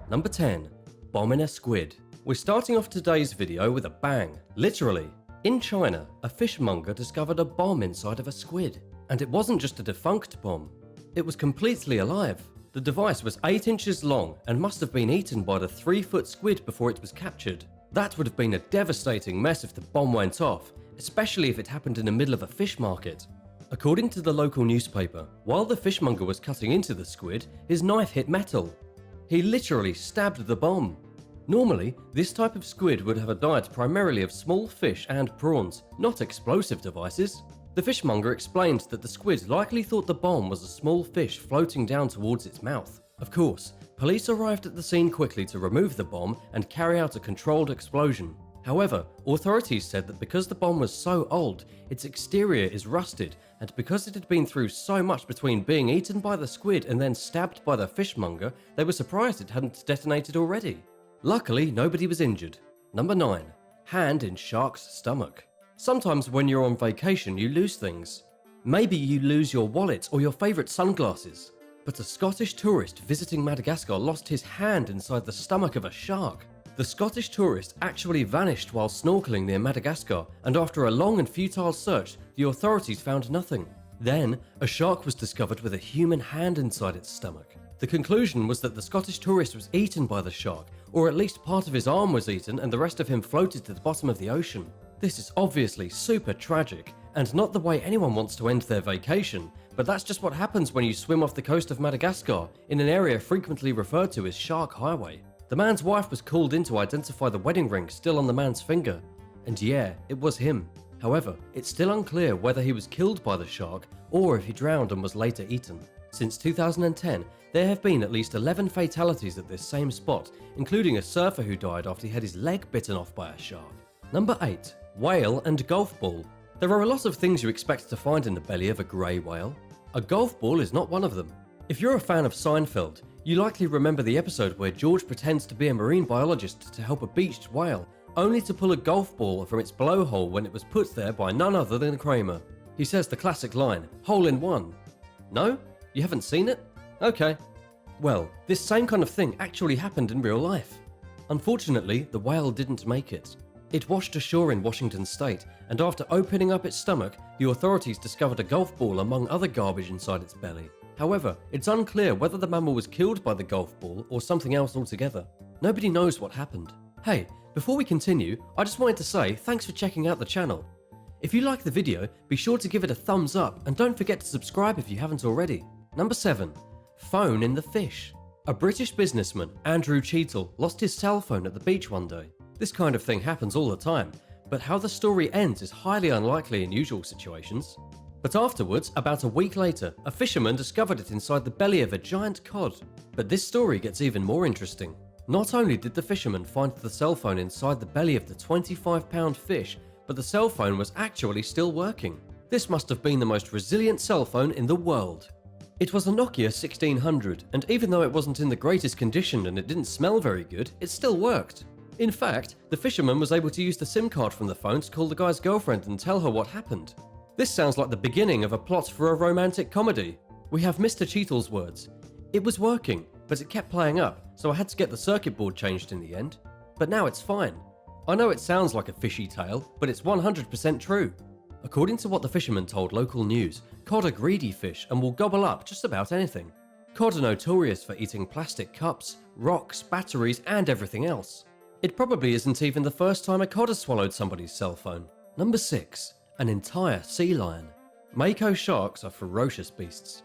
Number 10. Bomb in a squid. We're starting off today's video with a bang, literally. In China, a fishmonger discovered a bomb inside of a squid. And it wasn't just a defunct bomb. It was completely alive. The device was 8 inches long and must have been eaten by the 3-foot squid before it was captured. That would have been a devastating mess if the bomb went off, especially if it happened in the middle of a fish market. According to the local newspaper, while the fishmonger was cutting into the squid, his knife hit metal. He literally stabbed the bomb. Normally, this type of squid would have a diet primarily of small fish and prawns, not explosive devices. The fishmonger explained that the squid likely thought the bomb was a small fish floating down towards its mouth. Of course, police arrived at the scene quickly to remove the bomb and carry out a controlled explosion. However, authorities said that because the bomb was so old, its exterior is rusted, and because it had been through so much between being eaten by the squid and then stabbed by the fishmonger, they were surprised it hadn't detonated already. Luckily, nobody was injured. Number 9. Hand in shark's stomach. Sometimes when you're on vacation, you lose things. Maybe you lose your wallet or your favourite sunglasses. But a Scottish tourist visiting Madagascar lost his hand inside the stomach of a shark. The Scottish tourist actually vanished while snorkeling near Madagascar, and after a long and futile search, the authorities found nothing. Then, a shark was discovered with a human hand inside its stomach. The conclusion was that the Scottish tourist was eaten by the shark, or at least part of his arm was eaten and the rest of him floated to the bottom of the ocean. This is obviously super tragic, and not the way anyone wants to end their vacation, but that's just what happens when you swim off the coast of Madagascar, in an area frequently referred to as Shark Highway. The man's wife was called in to identify the wedding ring still on the man's finger, and yeah, it was him. However, it's still unclear whether he was killed by the shark or if he drowned and was later eaten. Since 2010, there have been at least 11 fatalities at this same spot, including a surfer who died after he had his leg bitten off by a shark. Number 8. Whale and golf ball. There are a lot of things you expect to find in the belly of a grey whale. A golf ball is not one of them. If you're a fan of Seinfeld, you likely remember the episode where George pretends to be a marine biologist to help a beached whale, only to pull a golf ball from its blowhole when it was put there by none other than Kramer. He says the classic line, "Hole in one." No? You haven't seen it? Okay. Well, this same kind of thing actually happened in real life. Unfortunately, the whale didn't make it. It washed ashore in Washington state, and after opening up its stomach, the authorities discovered a golf ball among other garbage inside its belly. However, it's unclear whether the mammal was killed by the golf ball or something else altogether. Nobody knows what happened. Hey, before we continue, I just wanted to say thanks for checking out the channel. If you like the video, be sure to give it a thumbs up and don't forget to subscribe if you haven't already. Number 7. Phone in the fish. A British businessman, Andrew Cheadle, lost his cell phone at the beach one day. This kind of thing happens all the time, but how the story ends is highly unlikely in usual situations. But afterwards, about a week later, a fisherman discovered it inside the belly of a giant cod. But this story gets even more interesting. Not only did the fisherman find the cell phone inside the belly of the 25-pound fish, but the cell phone was actually still working. This must have been the most resilient cell phone in the world. It was a Nokia 1600, and even though it wasn't in the greatest condition and it didn't smell very good, it still worked. In fact, the fisherman was able to use the SIM card from the phone to call the guy's girlfriend and tell her what happened. This sounds like the beginning of a plot for a romantic comedy. We have Mr. Cheadle's words. "It was working, but it kept playing up, so I had to get the circuit board changed in the end. But now it's fine." I know it sounds like a fishy tale, but it's 100% true. According to what the fisherman told local news, cod are greedy fish and will gobble up just about anything. Cod are notorious for eating plastic cups, rocks, batteries, and everything else. It probably isn't even the first time a cod has swallowed somebody's cell phone. Number 6. An entire sea lion. Mako sharks are ferocious beasts.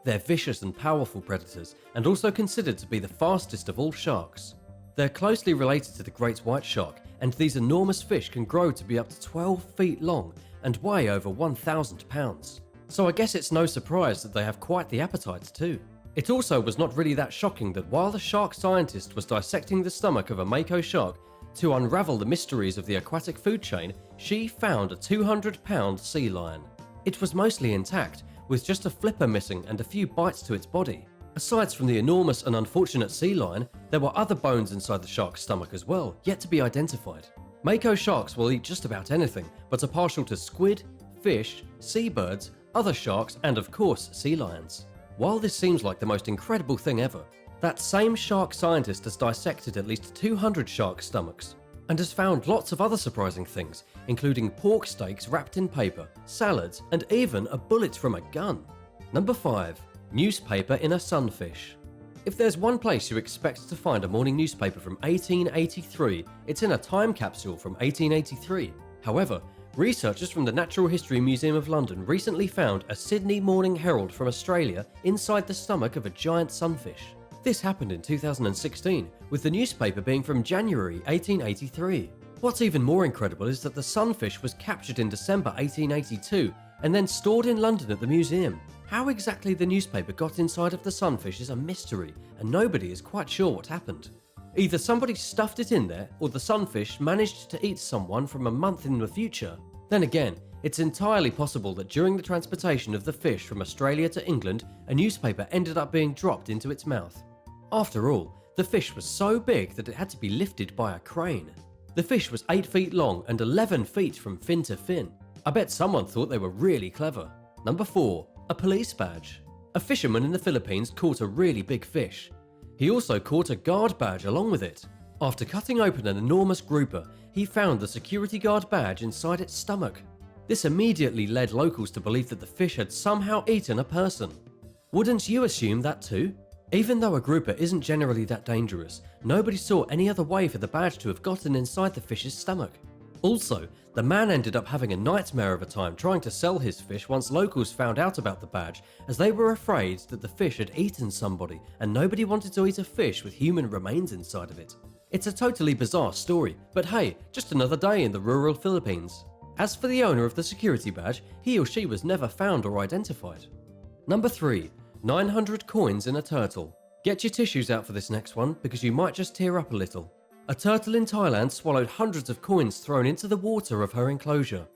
They're vicious and powerful predators, and also considered to be the fastest of all sharks. They're closely related to the great white shark, and these enormous fish can grow to be up to 12 feet long and weigh over 1,000 pounds. So I guess it's no surprise that they have quite the appetite too. It also was not really that shocking that while the shark scientist was dissecting the stomach of a Mako shark to unravel the mysteries of the aquatic food chain, she found a 200-pound sea lion. It was mostly intact, with just a flipper missing and a few bites to its body. Aside from the enormous and unfortunate sea lion, there were other bones inside the shark's stomach as well, yet to be identified. Mako sharks will eat just about anything, but are partial to squid, fish, seabirds, other sharks, and of course sea lions. While this seems like the most incredible thing ever, that same shark scientist has dissected at least 200 shark stomachs and has found lots of other surprising things, including pork steaks wrapped in paper, salads, and even a bullet from a gun. Number 5. Newspaper in a sunfish. If there's one place you expect to find a morning newspaper from 1883, it's in a time capsule from 1883. However, researchers from the Natural History Museum of London recently found a Sydney Morning Herald from Australia inside the stomach of a giant sunfish. This happened in 2016, with the newspaper being from January 1883. What's even more incredible is that the sunfish was captured in December 1882 and then stored in London at the museum. How exactly the newspaper got inside of the sunfish is a mystery, and nobody is quite sure what happened. Either somebody stuffed it in there, or the sunfish managed to eat someone from a month in the future. Then again, it's entirely possible that during the transportation of the fish from Australia to England, a newspaper ended up being dropped into its mouth. After all, the fish was so big that it had to be lifted by a crane. The fish was 8 feet long and 11 feet from fin to fin. I bet someone thought they were really clever. Number 4. A police badge. A fisherman in the Philippines caught a really big fish. He also caught a guard badge along with it. After cutting open an enormous grouper, he found the security guard badge inside its stomach. This immediately led locals to believe that the fish had somehow eaten a person. Wouldn't you assume that too? Even though a grouper isn't generally that dangerous, nobody saw any other way for the badge to have gotten inside the fish's stomach. Also, the man ended up having a nightmare of a time trying to sell his fish once locals found out about the badge, as they were afraid that the fish had eaten somebody and nobody wanted to eat a fish with human remains inside of it. It's a totally bizarre story, but hey, just another day in the rural Philippines. As for the owner of the security badge, he or she was never found or identified. Number 3. 900 coins in a turtle. Get your tissues out for this next one, because you might just tear up a little. A turtle in Thailand swallowed hundreds of coins thrown into the water of her enclosure.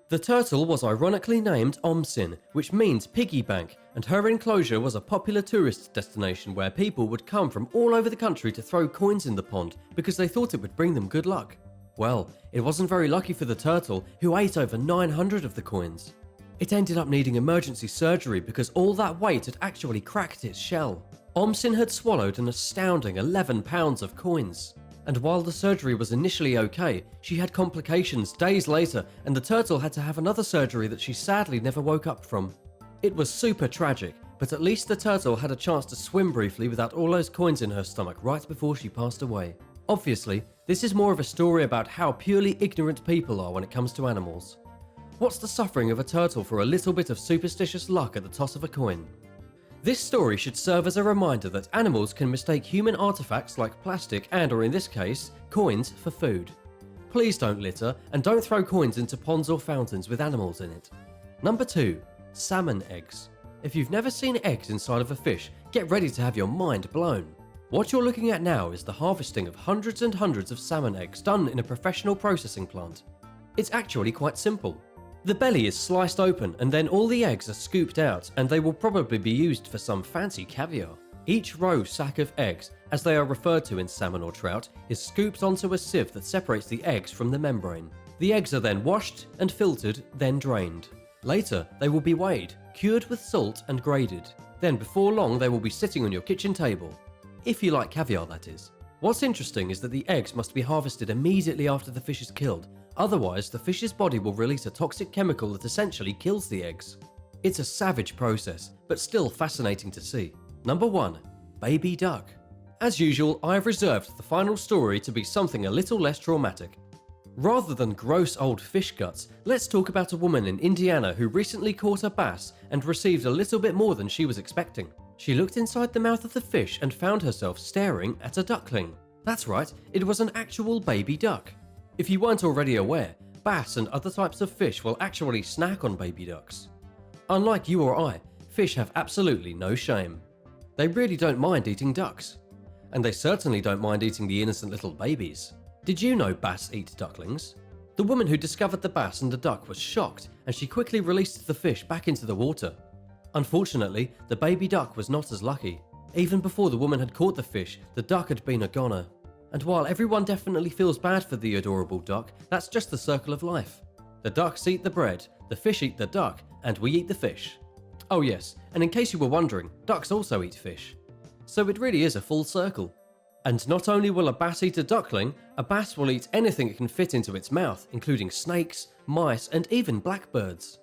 The turtle was ironically named Omsin, which means piggy bank, and her enclosure was a popular tourist destination where people would come from all over the country to throw coins in the pond because they thought it would bring them good luck. Well, it wasn't very lucky for the turtle, who ate over 900 of the coins. It ended up needing emergency surgery because all that weight had actually cracked its shell. Omsin had swallowed an astounding 11 pounds of coins. And while the surgery was initially okay, she had complications days later, and the turtle had to have another surgery that she sadly never woke up from. It was super tragic, but at least the turtle had a chance to swim briefly without all those coins in her stomach right before she passed away. Obviously, this is more of a story about how purely ignorant people are when it comes to animals. What's the suffering of a turtle for a little bit of superstitious luck at the toss of a coin? This story should serve as a reminder that animals can mistake human artifacts like plastic and, or in this case, coins for food. Please don't litter, and don't throw coins into ponds or fountains with animals in it. Number 2. Salmon eggs. If you've never seen eggs inside of a fish, get ready to have your mind blown. What you're looking at now is the harvesting of hundreds and hundreds of salmon eggs done in a professional processing plant. It's actually quite simple. The belly is sliced open and then all the eggs are scooped out, and they will probably be used for some fancy caviar. Each roe sack of eggs, as they are referred to in salmon or trout, is scooped onto a sieve that separates the eggs from the membrane. The eggs are then washed and filtered, then drained. Later, they will be weighed, cured with salt and graded. Then before long they will be sitting on your kitchen table. If you like caviar, that is. What's interesting is that the eggs must be harvested immediately after the fish is killed. Otherwise, the fish's body will release a toxic chemical that essentially kills the eggs. It's a savage process, but still fascinating to see. Number 1. Baby duck. As usual, I have reserved the final story to be something a little less traumatic. Rather than gross old fish guts, let's talk about a woman in Indiana who recently caught a bass and received a little bit more than she was expecting. She looked inside the mouth of the fish and found herself staring at a duckling. That's right, it was an actual baby duck. If you weren't already aware, bass and other types of fish will actually snack on baby ducks. Unlike you or I, fish have absolutely no shame. They really don't mind eating ducks. And they certainly don't mind eating the innocent little babies. Did you know bass eat ducklings? The woman who discovered the bass and the duck was shocked, and she quickly released the fish back into the water. Unfortunately, the baby duck was not as lucky. Even before the woman had caught the fish, the duck had been a goner. And while everyone definitely feels bad for the adorable duck, that's just the circle of life. The ducks eat the bread, the fish eat the duck, and we eat the fish. Oh yes, and in case you were wondering, ducks also eat fish. So it really is a full circle. And not only will a bat eat a duckling, a bat will eat anything it can fit into its mouth, including snakes, mice, and even blackbirds.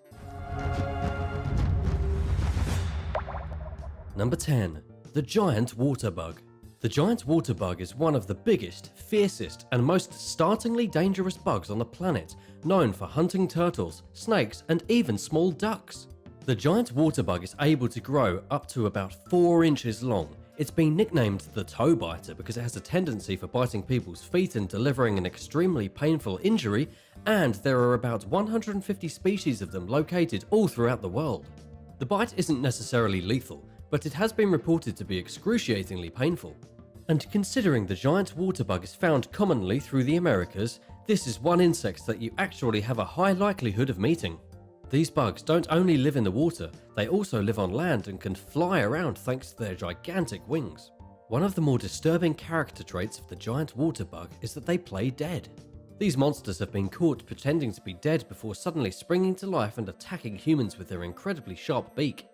Number 10. The giant water bug. The giant water bug is one of the biggest, fiercest, and most startlingly dangerous bugs on the planet, known for hunting turtles, snakes, and even small ducks. The giant water bug is able to grow up to about 4 inches long. It's been nicknamed the toe biter because it has a tendency for biting people's feet and delivering an extremely painful injury, and there are about 150 species of them located all throughout the world. The bite isn't necessarily lethal, but it has been reported to be excruciatingly painful. And considering the giant water bug is found commonly through the Americas, this is one insect that you actually have a high likelihood of meeting. These bugs don't only live in the water, they also live on land and can fly around thanks to their gigantic wings. One of the more disturbing character traits of the giant water bug is that they play dead. These monsters have been caught pretending to be dead before suddenly springing to life and attacking humans with their incredibly sharp beak.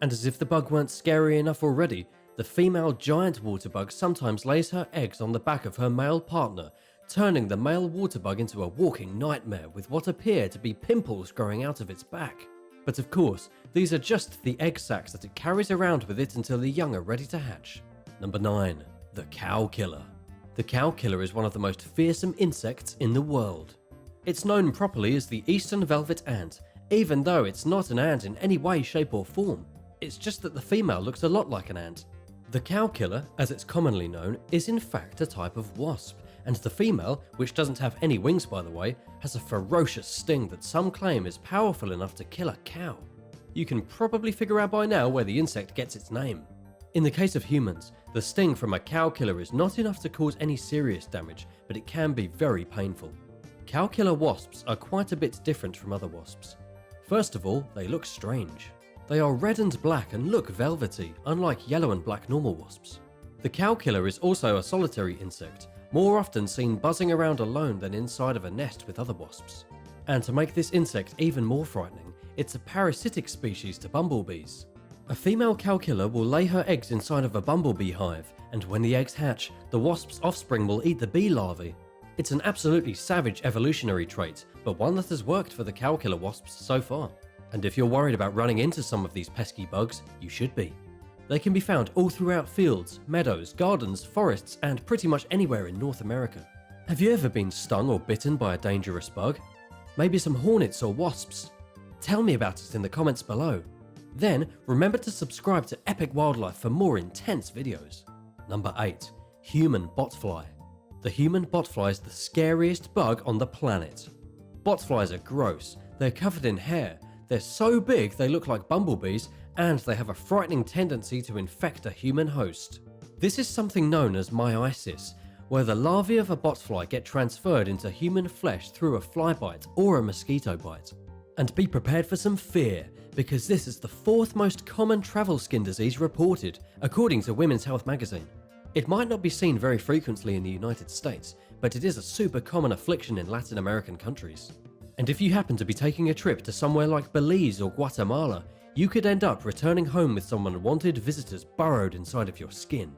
And as if the bug weren't scary enough already, the female giant water bug sometimes lays her eggs on the back of her male partner, turning the male water bug into a walking nightmare with what appear to be pimples growing out of its back. But of course, these are just the egg sacs that it carries around with it until the young are ready to hatch. Number 9. The cow killer. The cow killer is one of the most fearsome insects in the world. It's known properly as the eastern velvet ant, even though it's not an ant in any way, shape or form. It's just that the female looks a lot like an ant. The cow killer, as it's commonly known, is in fact a type of wasp, and the female, which doesn't have any wings by the way, has a ferocious sting that some claim is powerful enough to kill a cow. You can probably figure out by now where the insect gets its name. In the case of humans, the sting from a cow killer is not enough to cause any serious damage, but it can be very painful. Cow killer wasps are quite a bit different from other wasps. First of all, they look strange. They are red and black and look velvety, unlike yellow and black normal wasps. The cow killer is also a solitary insect, more often seen buzzing around alone than inside of a nest with other wasps. And to make this insect even more frightening, it's a parasitic species to bumblebees. A female cow killer will lay her eggs inside of a bumblebee hive, and when the eggs hatch, the wasp's offspring will eat the bee larvae. It's an absolutely savage evolutionary trait, but one that has worked for the cow killer wasps so far. And if you're worried about running into some of these pesky bugs, you should be. They can be found all throughout fields, meadows, gardens, forests, and pretty much anywhere in North America. Have you ever been stung or bitten by a dangerous bug? Maybe some hornets or wasps? Tell me about it in the comments below. Then, remember to subscribe to Epic Wildlife for more intense videos. Number 8. Human Botfly. The human botfly is the scariest bug on the planet. Botflies are gross, they're covered in hair, they're so big they look like bumblebees, and they have a frightening tendency to infect a human host. This is something known as myiasis, where the larvae of a botfly get transferred into human flesh through a fly bite or a mosquito bite. And be prepared for some fear, because this is the 4th most common travel skin disease reported, according to Women's Health magazine. It might not be seen very frequently in the United States, but it is a super common affliction in Latin American countries. And if you happen to be taking a trip to somewhere like Belize or Guatemala, you could end up returning home with some unwanted visitors burrowed inside of your skin.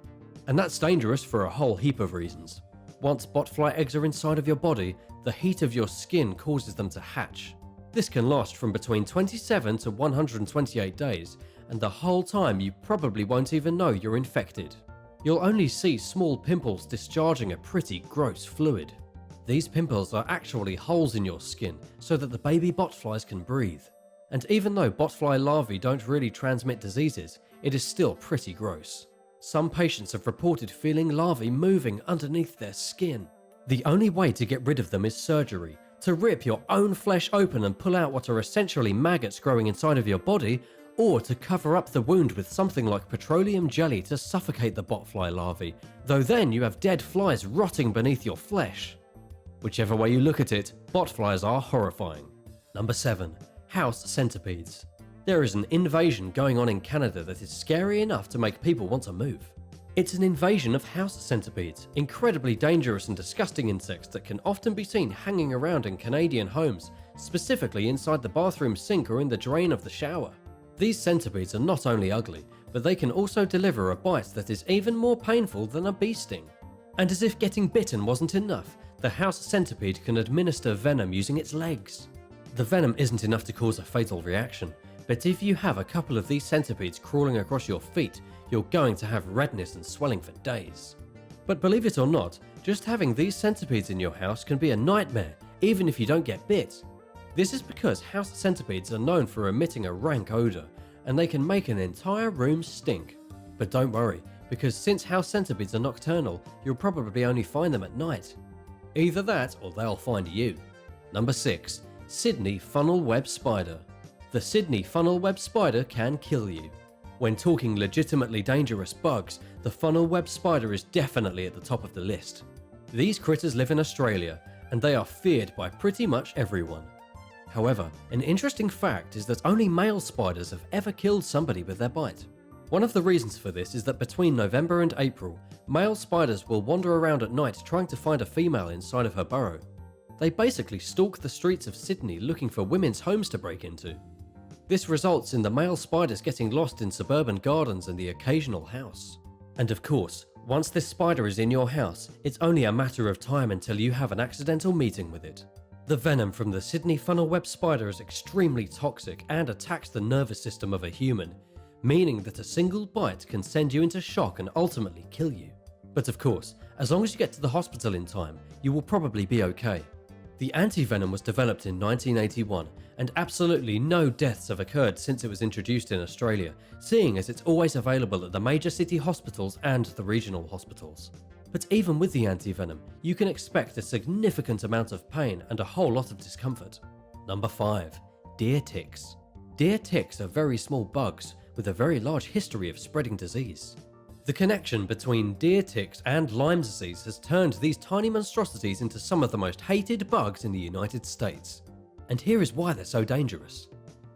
And that's dangerous for a whole heap of reasons. Once botfly eggs are inside of your body, the heat of your skin causes them to hatch. This can last from between 27 to 128 days, and the whole time you probably won't even know you're infected. You'll only see small pimples discharging a pretty gross fluid. These pimples are actually holes in your skin so that the baby botflies can breathe. And even though botfly larvae don't really transmit diseases, it is still pretty gross. Some patients have reported feeling larvae moving underneath their skin. The only way to get rid of them is surgery, to rip your own flesh open and pull out what are essentially maggots growing inside of your body, or to cover up the wound with something like petroleum jelly to suffocate the botfly larvae, though then you have dead flies rotting beneath your flesh. Whichever way you look at it, botflies are horrifying. Number 7. House centipedes. There is an invasion going on in Canada that is scary enough to make people want to move. It's an invasion of house centipedes, incredibly dangerous and disgusting insects that can often be seen hanging around in Canadian homes, specifically inside the bathroom sink or in the drain of the shower. These centipedes are not only ugly, but they can also deliver a bite that is even more painful than a bee sting. And as if getting bitten wasn't enough, the house centipede can administer venom using its legs. The venom isn't enough to cause a fatal reaction, but if you have a couple of these centipedes crawling across your feet, you're going to have redness and swelling for days. But believe it or not, just having these centipedes in your house can be a nightmare, even if you don't get bit. This is because house centipedes are known for emitting a rank odour, and they can make an entire room stink. But don't worry, because since house centipedes are nocturnal, you'll probably only find them at night. Either that or they'll find you. Number 6. Sydney Funnel Web Spider. The Sydney Funnel Web Spider can kill you. When talking legitimately dangerous bugs, the funnel web spider is definitely at the top of the list. These critters live in Australia, and they are feared by pretty much everyone. However, an interesting fact is that only male spiders have ever killed somebody with their bite. One of the reasons for this is that between November and April, male spiders will wander around at night trying to find a female inside of her burrow. They basically stalk the streets of Sydney looking for women's homes to break into. This results in the male spiders getting lost in suburban gardens and the occasional house. And of course, once this spider is in your house, it's only a matter of time until you have an accidental meeting with it. The venom from the Sydney funnel web spider is extremely toxic and attacks the nervous system of a human, meaning that a single bite can send you into shock and ultimately kill you. But of course, as long as you get to the hospital in time, you will probably be okay. The antivenom was developed in 1981, and absolutely no deaths have occurred since it was introduced in Australia, seeing as it's always available at the major city hospitals and the regional hospitals. But even with the antivenom, you can expect a significant amount of pain and a whole lot of discomfort. Number 5. Deer ticks. Deer ticks are very small bugs with a very large history of spreading disease. The connection between deer ticks and Lyme disease has turned these tiny monstrosities into some of the most hated bugs in the United States. And here is why they're so dangerous.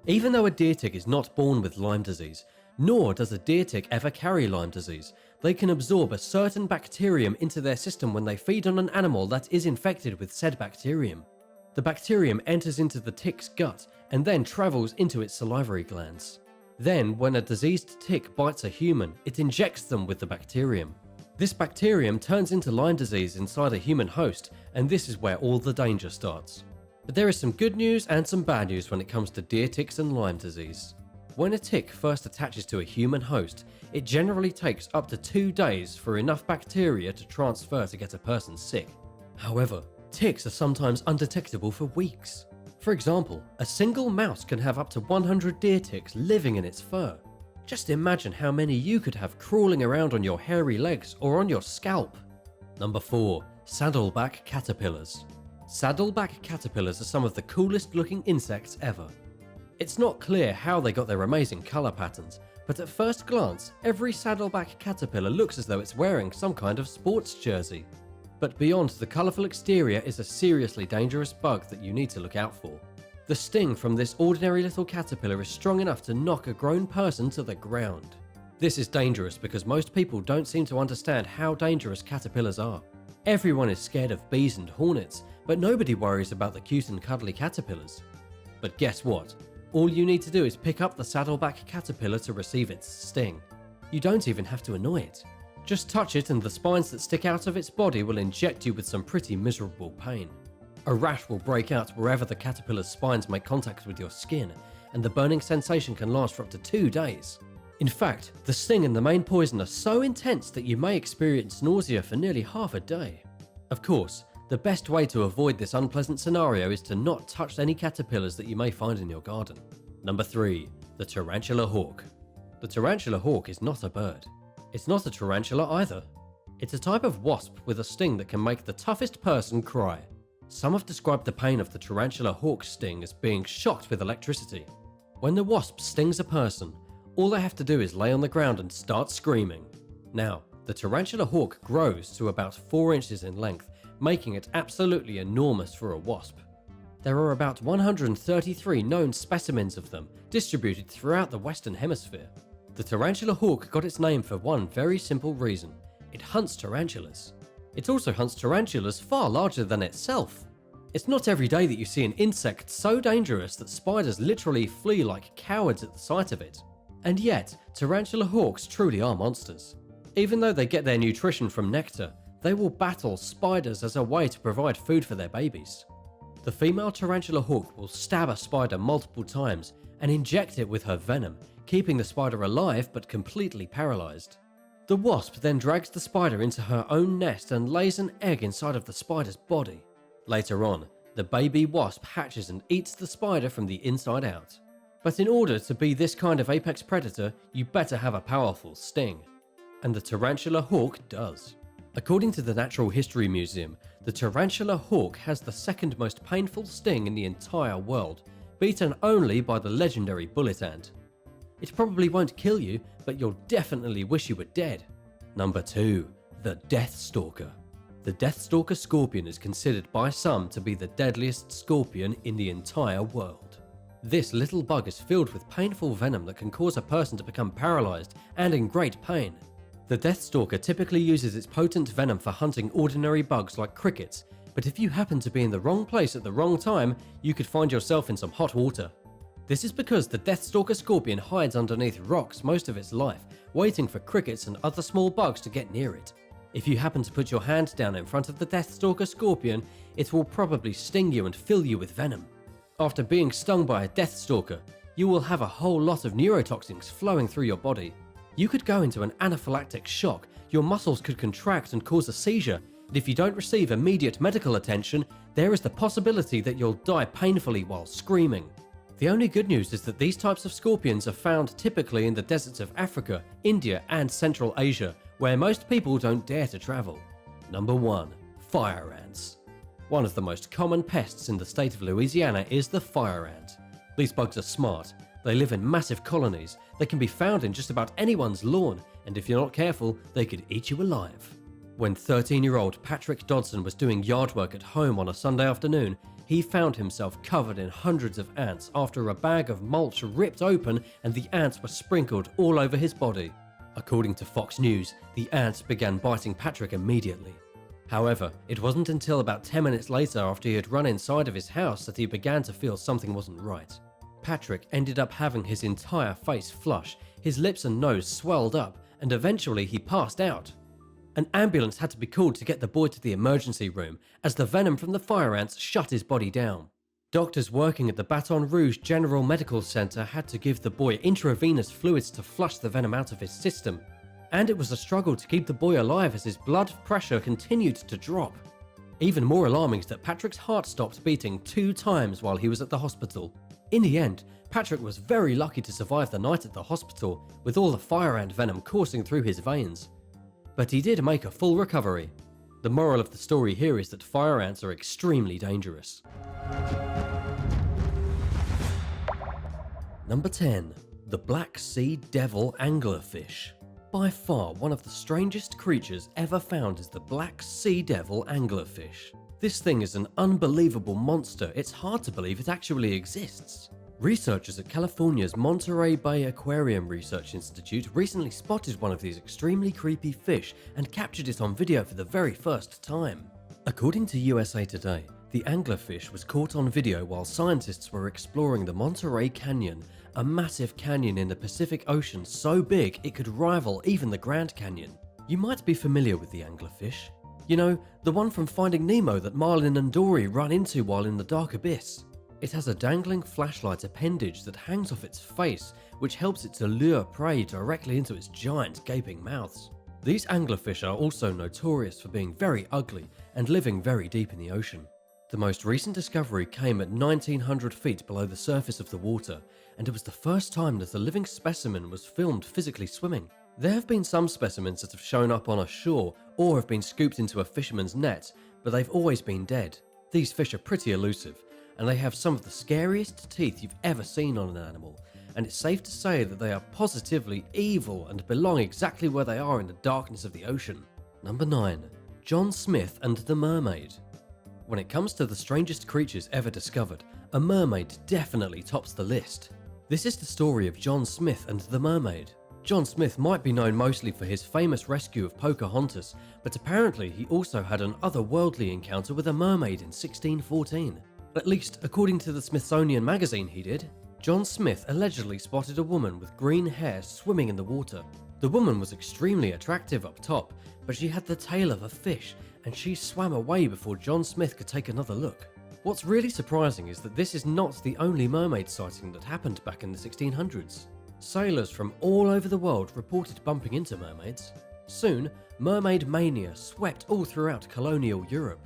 Even though a deer tick is not born with Lyme disease, nor does a deer tick ever carry Lyme disease, they can absorb a certain bacterium into their system when they feed on an animal that is infected with said bacterium. The bacterium enters into the tick's gut and then travels into its salivary glands. Then, when a diseased tick bites a human, it injects them with the bacterium. This bacterium turns into Lyme disease inside a human host, and this is where all the danger starts. But there is some good news and some bad news when it comes to deer ticks and Lyme disease. When a tick first attaches to a human host, it generally takes up to 2 days for enough bacteria to transfer to get a person sick. However, ticks are sometimes undetectable for weeks. For example, a single mouse can have up to 100 deer ticks living in its fur. Just imagine how many you could have crawling around on your hairy legs or on your scalp. Number 4. Saddleback Caterpillars. Saddleback caterpillars are some of the coolest looking insects ever. It's not clear how they got their amazing colour patterns, but at first glance, every saddleback caterpillar looks as though it's wearing some kind of sports jersey. But beyond the colourful exterior is a seriously dangerous bug that you need to look out for. The sting from this ordinary little caterpillar is strong enough to knock a grown person to the ground. This is dangerous because most people don't seem to understand how dangerous caterpillars are. Everyone is scared of bees and hornets, but nobody worries about the cute and cuddly caterpillars. But guess what? All you need to do is pick up the saddleback caterpillar to receive its sting. You don't even have to annoy it. Just touch it and the spines that stick out of its body will inject you with some pretty miserable pain. A rash will break out wherever the caterpillar's spines make contact with your skin, and the burning sensation can last for up to 2 days. In fact, the sting and the main poison are so intense that you may experience nausea for nearly half a day. Of course, the best way to avoid this unpleasant scenario is to not touch any caterpillars that you may find in your garden. Number 3. The Tarantula Hawk. The Tarantula Hawk is not a bird. It's not a tarantula either. It's a type of wasp with a sting that can make the toughest person cry. Some have described the pain of the Tarantula Hawk's sting as being shocked with electricity. When the wasp stings a person, all they have to do is lay on the ground and start screaming. Now, the Tarantula Hawk grows to about 4 inches in length, making it absolutely enormous for a wasp. There are about 133 known specimens of them distributed throughout the Western Hemisphere. The Tarantula Hawk got its name for one very simple reason. It hunts tarantulas. It also hunts tarantulas far larger than itself. It's not every day that you see an insect so dangerous that spiders literally flee like cowards at the sight of it. And yet, tarantula hawks truly are monsters. Even though they get their nutrition from nectar, they will battle spiders as a way to provide food for their babies. The female tarantula hawk will stab a spider multiple times and inject it with her venom, keeping the spider alive but completely paralyzed. The wasp then drags the spider into her own nest and lays an egg inside of the spider's body. Later on, the baby wasp hatches and eats the spider from the inside out. But in order to be this kind of apex predator, you better have a powerful sting. And the tarantula hawk does. According to the Natural History Museum, the tarantula hawk has the second most painful sting in the entire world, beaten only by the legendary bullet ant. It probably won't kill you, but you'll definitely wish you were dead. Number 2. The Deathstalker. The Deathstalker scorpion is considered by some to be the deadliest scorpion in the entire world. This little bug is filled with painful venom that can cause a person to become paralyzed and in great pain. The Deathstalker typically uses its potent venom for hunting ordinary bugs like crickets, but if you happen to be in the wrong place at the wrong time, you could find yourself in some hot water. This is because the Deathstalker scorpion hides underneath rocks most of its life, waiting for crickets and other small bugs to get near it. If you happen to put your hand down in front of the Deathstalker scorpion, it will probably sting you and fill you with venom. After being stung by a Deathstalker, you will have a whole lot of neurotoxins flowing through your body. You could go into an anaphylactic shock, your muscles could contract and cause a seizure, and if you don't receive immediate medical attention, there is the possibility that you'll die painfully while screaming. The only good news is that these types of scorpions are found typically in the deserts of Africa, India, and Central Asia, where most people don't dare to travel. Number 1. Fire ants. One of the most common pests in the state of Louisiana is the fire ant. These bugs are smart. They live in massive colonies. They can be found in just about anyone's lawn, and if you're not careful, they could eat you alive. When 13-year-old Patrick Dodson was doing yard work at home on a Sunday afternoon, he found himself covered in hundreds of ants after a bag of mulch ripped open and the ants were sprinkled all over his body. According to Fox News, the ants began biting Patrick immediately. However, it wasn't until about 10 minutes later after he had run inside of his house that he began to feel something wasn't right. Patrick ended up having his entire face flush, his lips and nose swelled up, and eventually he passed out. An ambulance had to be called to get the boy to the emergency room, as the venom from the fire ants shut his body down. Doctors working at the Baton Rouge General Medical Center had to give the boy intravenous fluids to flush the venom out of his system, and it was a struggle to keep the boy alive as his blood pressure continued to drop. Even more alarming is that Patrick's heart stopped beating 2 times while he was at the hospital. In the end, Patrick was very lucky to survive the night at the hospital, with all the fire ant venom coursing through his veins. But he did make a full recovery. The moral of the story here is that fire ants are extremely dangerous. Number 10. The Black SeaDevil anglerfish. By far one of the strangest creatures ever found is the Black SeaDevil anglerfish. This thing is an unbelievable monster. It's hard to believe it actually exists. Researchers at California's Monterey Bay Aquarium Research Institute recently spotted one of these extremely creepy fish and captured it on video for the very first time. According to USA Today, the anglerfish was caught on video while scientists were exploring the Monterey Canyon, a massive canyon in the Pacific Ocean so big it could rival even the Grand Canyon. You might be familiar with the anglerfish. You know, the one from Finding Nemo that Marlin and Dory run into while in the dark abyss. It has a dangling flashlight appendage that hangs off its face, which helps it to lure prey directly into its giant gaping mouths. These anglerfish are also notorious for being very ugly and living very deep in the ocean. The most recent discovery came at 1900 feet below the surface of the water, and it was the first time that a living specimen was filmed physically swimming. There have been some specimens that have shown up on a shore or have been scooped into a fisherman's net, but they've always been dead. These fish are pretty elusive, and they have some of the scariest teeth you've ever seen on an animal, and it's safe to say that they are positively evil and belong exactly where they are in the darkness of the ocean. Number 9. John Smith and the Mermaid. When it comes to the strangest creatures ever discovered, a mermaid definitely tops the list. This is the story of John Smith and the Mermaid. John Smith might be known mostly for his famous rescue of Pocahontas, but apparently he also had an otherworldly encounter with a mermaid in 1614. At least, according to the Smithsonian magazine he did. John Smith allegedly spotted a woman with green hair swimming in the water. The woman was extremely attractive up top, but she had the tail of a fish, and she swam away before John Smith could take another look. What's really surprising is that this is not the only mermaid sighting that happened back in the 1600s. Sailors from all over the world reported bumping into mermaids. Soon, mermaid mania swept all throughout colonial Europe.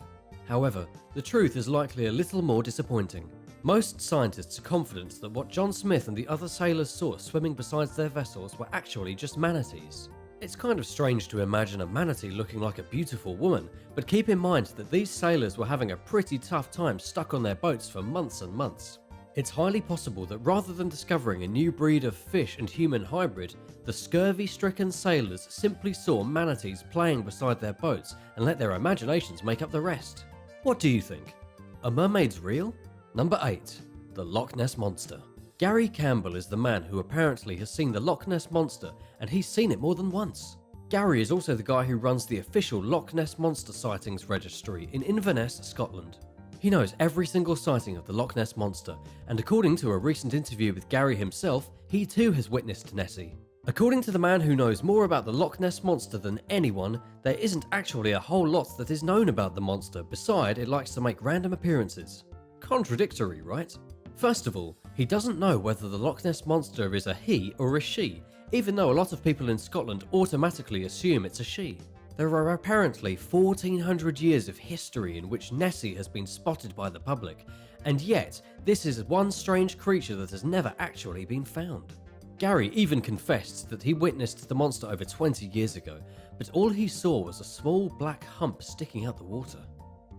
However, the truth is likely a little more disappointing. Most scientists are confident that what John Smith and the other sailors saw swimming beside their vessels were actually just manatees. It's kind of strange to imagine a manatee looking like a beautiful woman, but keep in mind that these sailors were having a pretty tough time stuck on their boats for months and months. It's highly possible that rather than discovering a new breed of fish and human hybrid, the scurvy-stricken sailors simply saw manatees playing beside their boats and let their imaginations make up the rest. What do you think? Are mermaids real? Number 8. The Loch Ness Monster. Gary Campbell is the man who apparently has seen the Loch Ness Monster, and he's seen it more than once. Gary is also the guy who runs the official Loch Ness Monster Sightings Registry in Inverness, Scotland. He knows every single sighting of the Loch Ness Monster, and according to a recent interview with Gary himself, he too has witnessed Nessie. According to the man who knows more about the Loch Ness Monster than anyone, there isn't actually a whole lot that is known about the monster beside it likes to make random appearances. Contradictory, right? First of all, he doesn't know whether the Loch Ness Monster is a he or a she, even though a lot of people in Scotland automatically assume it's a she. There are apparently 1400 years of history in which Nessie has been spotted by the public, and yet this is one strange creature that has never actually been found. Gary even confessed that he witnessed the monster over 20 years ago, but all he saw was a small black hump sticking out the water.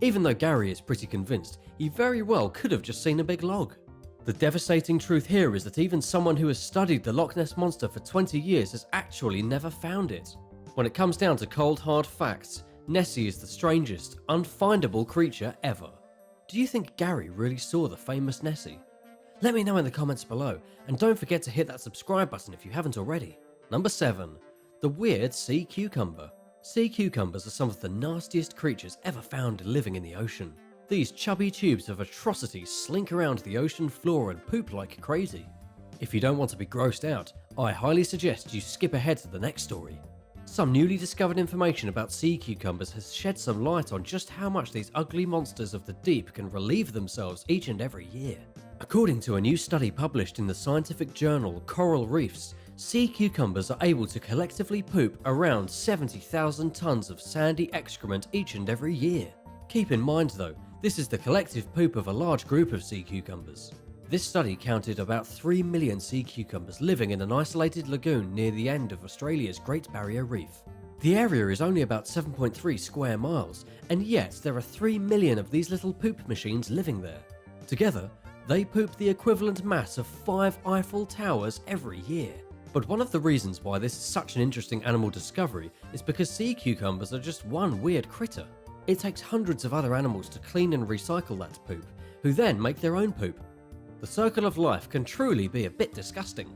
Even though Gary is pretty convinced, he very well could have just seen a big log. The devastating truth here is that even someone who has studied the Loch Ness Monster for 20 years has actually never found it. When it comes down to cold hard facts, Nessie is the strangest, unfindable creature ever. Do you think Gary really saw the famous Nessie? Let me know in the comments below, and don't forget to hit that subscribe button if you haven't already. Number 7. The weird sea cucumber. Sea cucumbers are some of the nastiest creatures ever found living in the ocean. These chubby tubes of atrocities slink around the ocean floor and poop like crazy. If you don't want to be grossed out, I highly suggest you skip ahead to the next story. Some newly discovered information about sea cucumbers has shed some light on just how much these ugly monsters of the deep can relieve themselves each and every year. According to a new study published in the scientific journal Coral Reefs, sea cucumbers are able to collectively poop around 70,000 tons of sandy excrement each and every year. Keep in mind though, this is the collective poop of a large group of sea cucumbers. This study counted about 3 million sea cucumbers living in an isolated lagoon near the end of Australia's Great Barrier Reef. The area is only about 7.3 square miles, and yet there are 3 million of these little poop machines living there. Together, they poop the equivalent mass of 5 Eiffel Towers every year. But one of the reasons why this is such an interesting animal discovery is because sea cucumbers are just one weird critter. It takes hundreds of other animals to clean and recycle that poop, who then make their own poop. The circle of life can truly be a bit disgusting.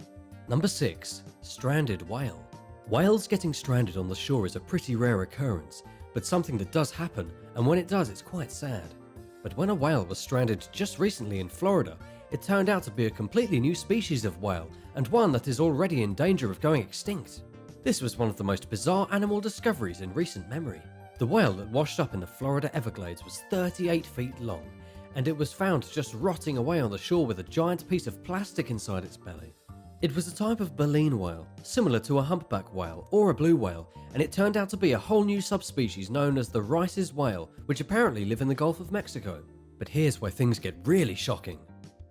Number 6. Stranded whale. Whales getting stranded on the shore is a pretty rare occurrence, but something that does happen, and when it does, it's quite sad. But when a whale was stranded just recently in Florida, it turned out to be a completely new species of whale, and one that is already in danger of going extinct. This was one of the most bizarre animal discoveries in recent memory. The whale that washed up in the Florida Everglades was 38 feet long, and it was found just rotting away on the shore with a giant piece of plastic inside its belly. It was a type of baleen whale, similar to a humpback whale or a blue whale, and it turned out to be a whole new subspecies known as the Rice's whale, which apparently live in the Gulf of Mexico. But here's where things get really shocking.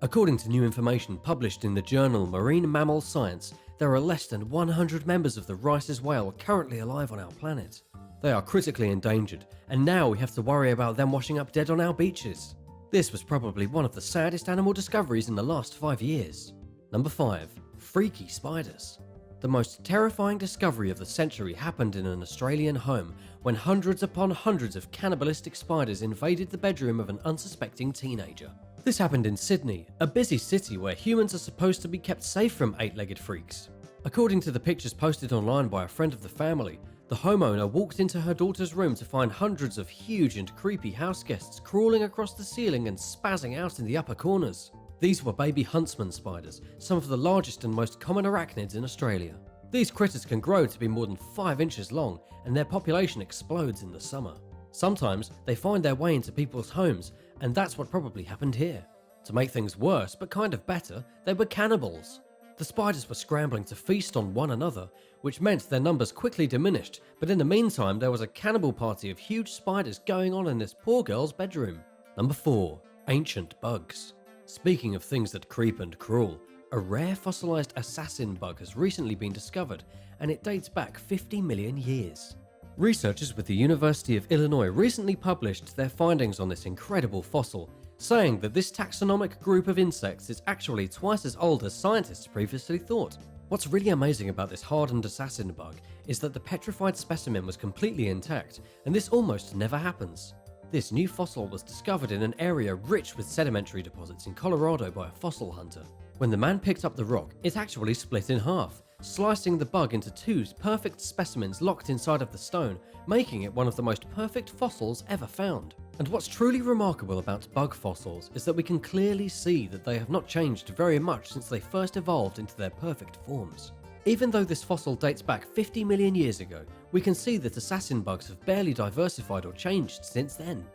According to new information published in the journal Marine Mammal Science, there are less than 100 members of the Rice's whale currently alive on our planet. They are critically endangered, and now we have to worry about them washing up dead on our beaches. This was probably one of the saddest animal discoveries in the last 5 years. Number 5. Freaky spiders. The most terrifying discovery of the century happened in an Australian home when hundreds upon hundreds of cannibalistic spiders invaded the bedroom of an unsuspecting teenager. This happened in Sydney, a busy city where humans are supposed to be kept safe from 8-legged freaks. According to the pictures posted online by a friend of the family, the homeowner walked into her daughter's room to find hundreds of huge and creepy house guests crawling across the ceiling and spazzing out in the upper corners. These were baby huntsman spiders, some of the largest and most common arachnids in Australia. These critters can grow to be more than 5 inches long, and their population explodes in the summer. Sometimes they find their way into people's homes, and that's what probably happened here. To make things worse, but kind of better, they were cannibals. The spiders were scrambling to feast on one another, which meant their numbers quickly diminished, but in the meantime there was a cannibal party of huge spiders going on in this poor girl's bedroom. Number 4. Ancient bugs. Speaking of things that creep and crawl, a rare fossilized assassin bug has recently been discovered, and it dates back 50 million years. Researchers with the University of Illinois recently published their findings on this incredible fossil, saying that this taxonomic group of insects is actually twice as old as scientists previously thought. What's really amazing about this hardened assassin bug is that the petrified specimen was completely intact, and this almost never happens. This new fossil was discovered in an area rich with sedimentary deposits in Colorado by a fossil hunter. When the man picked up the rock, it actually split in half, slicing the bug into 2 perfect specimens locked inside of the stone, making it one of the most perfect fossils ever found. And what's truly remarkable about bug fossils is that we can clearly see that they have not changed very much since they first evolved into their perfect forms. Even though this fossil dates back 50 million years ago, we can see that assassin bugs have barely diversified or changed since then.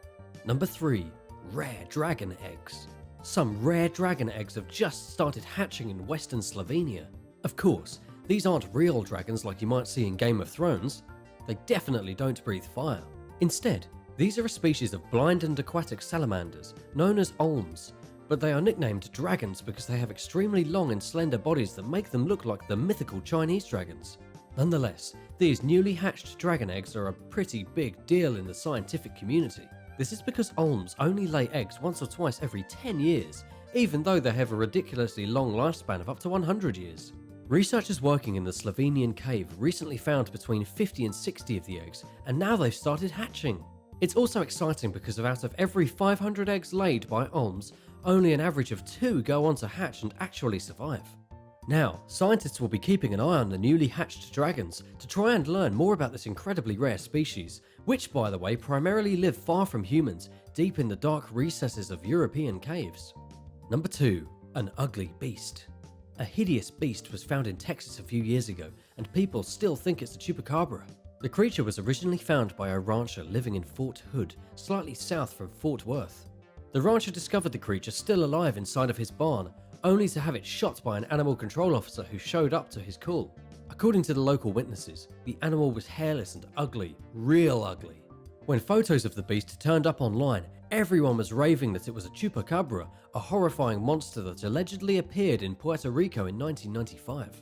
Number 3. Rare dragon eggs. Some rare dragon eggs have just started hatching in western Slovenia. Of course, these aren't real dragons like you might see in Game of Thrones. They definitely don't breathe fire. Instead, these are a species of blind and aquatic salamanders known as olms, but they are nicknamed dragons because they have extremely long and slender bodies that make them look like the mythical Chinese dragons. Nonetheless, these newly hatched dragon eggs are a pretty big deal in the scientific community. This is because olms only lay eggs once or twice every 10 years, even though they have a ridiculously long lifespan of up to 100 years. Researchers working in the Slovenian cave recently found between 50 and 60 of the eggs, and now they've started hatching. It's also exciting because out of every 500 eggs laid by olms, only an average of 2 go on to hatch and actually survive. Now, scientists will be keeping an eye on the newly hatched dragons to try and learn more about this incredibly rare species, which by the way primarily live far from humans, deep in the dark recesses of European caves. Number 2. An ugly beast. A hideous beast was found in Texas a few years ago, and people still think it's a chupacabra. The creature was originally found by a rancher living in Fort Hood, slightly south from Fort Worth. The rancher discovered the creature still alive inside of his barn, only to have it shot by an animal control officer who showed up to his call. According to the local witnesses, the animal was hairless and ugly, real ugly. When photos of the beast turned up online, everyone was raving that it was a chupacabra, a horrifying monster that allegedly appeared in Puerto Rico in 1995.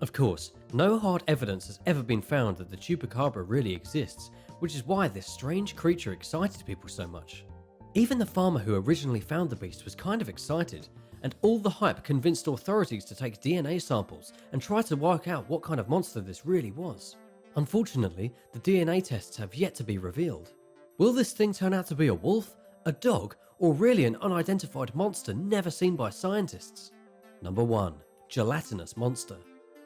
Of course, no hard evidence has ever been found that the chupacabra really exists, which is why this strange creature excited people so much. Even the farmer who originally found the beast was kind of excited, and all the hype convinced authorities to take DNA samples and try to work out what kind of monster this really was. Unfortunately, the DNA tests have yet to be revealed. Will this thing turn out to be a wolf, a dog, or really an unidentified monster never seen by scientists? Number 1. Gelatinous Monster.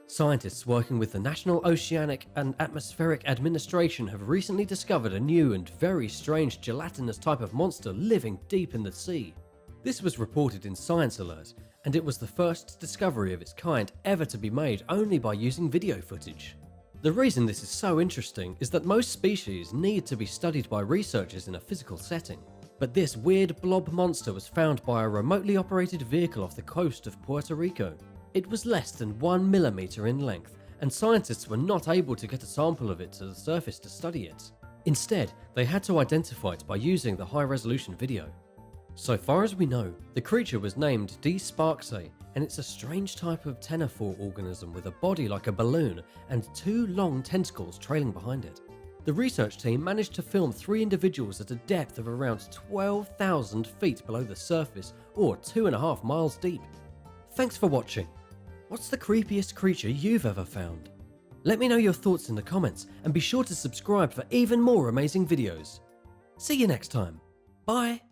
Scientists working with the National Oceanic and Atmospheric Administration have recently discovered a new and very strange gelatinous type of monster living deep in the sea. This was reported in Science Alert, and it was the first discovery of its kind ever to be made only by using video footage. The reason this is so interesting is that most species need to be studied by researchers in a physical setting, but this weird blob monster was found by a remotely operated vehicle off the coast of Puerto Rico. It was less than 1 millimeter in length, and scientists were not able to get a sample of it to the surface to study it. Instead, they had to identify it by using the high-resolution video. So far as we know, the creature was named D. sparksei, and it's a strange type of ctenophore organism with a body like a balloon and 2 long tentacles trailing behind it. The research team managed to film 3 individuals at a depth of around 12,000 feet below the surface, or 2.5 miles deep. Thanks for watching. What's the creepiest creature you've ever found? Let me know your thoughts in the comments, and be sure to subscribe for even more amazing videos. See you next time. Bye!